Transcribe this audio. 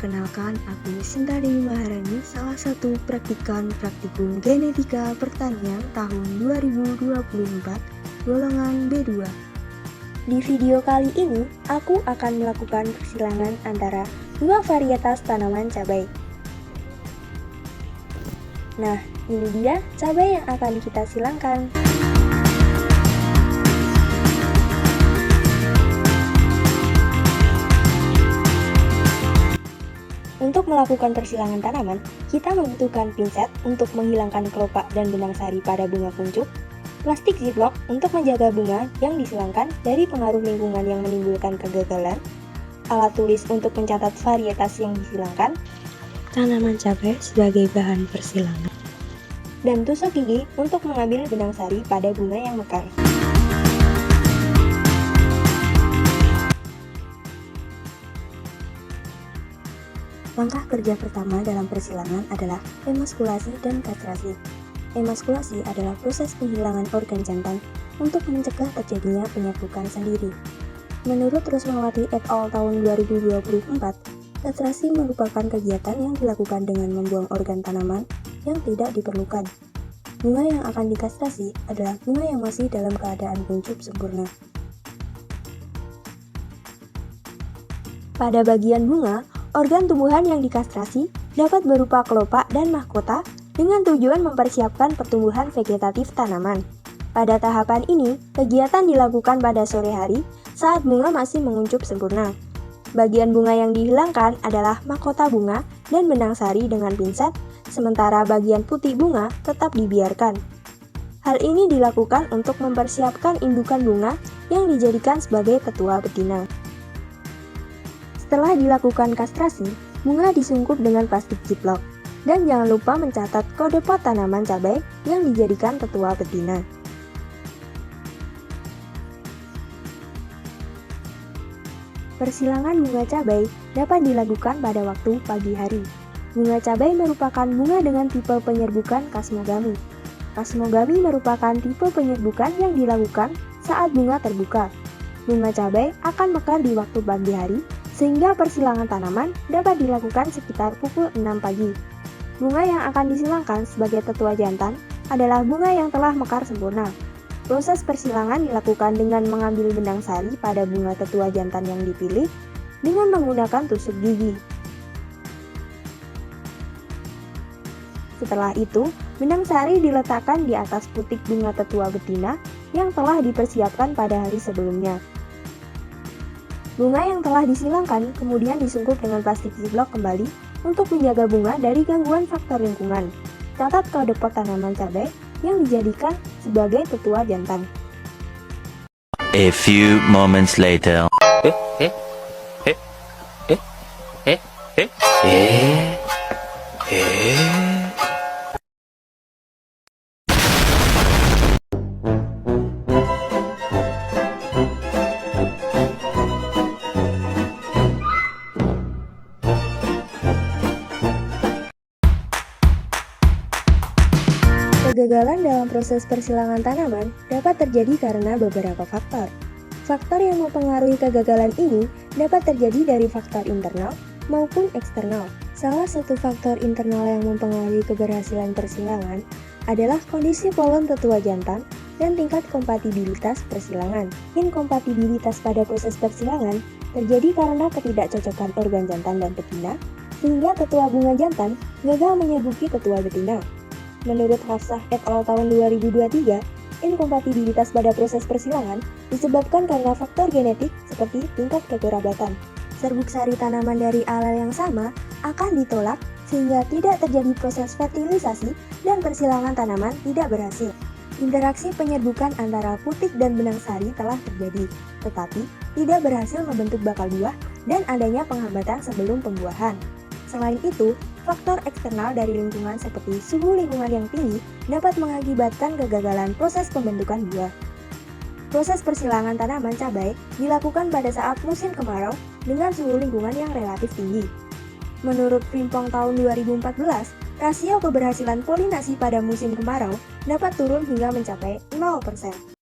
Perkenalkan, aku Sinta Dewi Maharani, salah satu praktikum genetika pertanian tahun 2024, golongan B2. Di video kali ini, aku akan melakukan persilangan antara dua varietas tanaman cabai. Nah, ini dia cabai yang akan kita silangkan. Untuk melakukan persilangan tanaman, kita membutuhkan pinset untuk menghilangkan kelopak dan benang sari pada bunga kuncup, plastik ziplock untuk menjaga bunga yang disilangkan dari pengaruh lingkungan yang menimbulkan kegagalan, alat tulis untuk mencatat varietas yang disilangkan, tanaman cabai sebagai bahan persilangan, dan tusuk gigi untuk mengambil benang sari pada bunga yang mekar. Langkah kerja pertama dalam persilangan adalah emaskulasi dan kastrasi. Emaskulasi adalah proses penghilangan organ jantan untuk mencegah terjadinya penyerbukan sendiri. Menurut Rusmawati et al. Tahun 2024, kastrasi merupakan kegiatan yang dilakukan dengan membuang organ tanaman yang tidak diperlukan. Bunga yang akan dikastrasi adalah bunga yang masih dalam keadaan kuncup sempurna. Pada bagian bunga, organ tumbuhan yang dikastrasi dapat berupa kelopak dan mahkota dengan tujuan mempersiapkan pertumbuhan vegetatif tanaman. Pada tahapan ini, kegiatan dilakukan pada sore hari saat bunga masih menguncup sempurna. Bagian bunga yang dihilangkan adalah mahkota bunga dan benang sari dengan pinset, sementara bagian putih bunga tetap dibiarkan. Hal ini dilakukan untuk mempersiapkan indukan bunga yang dijadikan sebagai tetua betina. Setelah dilakukan kastrasi, bunga disungkup dengan plastik ziplock. Dan jangan lupa mencatat kode pot tanaman cabai yang dijadikan tetua betina. Persilangan bunga cabai dapat dilakukan pada waktu pagi hari. Bunga cabai merupakan bunga dengan tipe penyerbukan kasmogami. Kasmogami merupakan tipe penyerbukan yang dilakukan saat bunga terbuka. Bunga cabai akan mekar di waktu pagi hari, sehingga persilangan tanaman dapat dilakukan sekitar pukul 6 pagi. Bunga yang akan disilangkan sebagai tetua jantan adalah bunga yang telah mekar sempurna. Proses persilangan dilakukan dengan mengambil benang sari pada bunga tetua jantan yang dipilih dengan menggunakan tusuk gigi. Setelah itu, benang sari diletakkan di atas putik bunga tetua betina yang telah dipersiapkan pada hari sebelumnya. Bunga yang telah disilangkan kemudian disungkup dengan plastik ziplock kembali untuk menjaga bunga dari gangguan faktor lingkungan. Catat kode pot tanaman cabai yang dijadikan sebagai tetua jantan. A few moments later. Kegagalan dalam proses persilangan tanaman dapat terjadi karena beberapa faktor. Faktor yang mempengaruhi kegagalan ini dapat terjadi dari faktor internal maupun eksternal. Salah satu faktor internal yang mempengaruhi keberhasilan persilangan adalah kondisi polen tetua jantan dan tingkat kompatibilitas persilangan. Inkompatibilitas pada proses persilangan terjadi karena ketidakcocokan organ jantan dan betina, sehingga tetua bunga jantan gagal menyebuki tetua betina. Menurut Hafsah et al. Tahun 2023, inkompatibilitas pada proses persilangan disebabkan karena faktor genetik seperti tingkat kekerabatan. Serbuk sari tanaman dari alel yang sama akan ditolak sehingga tidak terjadi proses fertilisasi dan persilangan tanaman tidak berhasil. Interaksi penyerbukan antara putik dan benang sari telah terjadi, tetapi tidak berhasil membentuk bakal buah dan adanya penghambatan sebelum pembuahan. Selain itu, faktor eksternal dari lingkungan seperti suhu lingkungan yang tinggi dapat mengakibatkan kegagalan proses pembentukan buah. Proses persilangan tanaman cabai dilakukan pada saat musim kemarau dengan suhu lingkungan yang relatif tinggi. Menurut Frimpong tahun 2014, rasio keberhasilan polinasi pada musim kemarau dapat turun hingga mencapai 0%.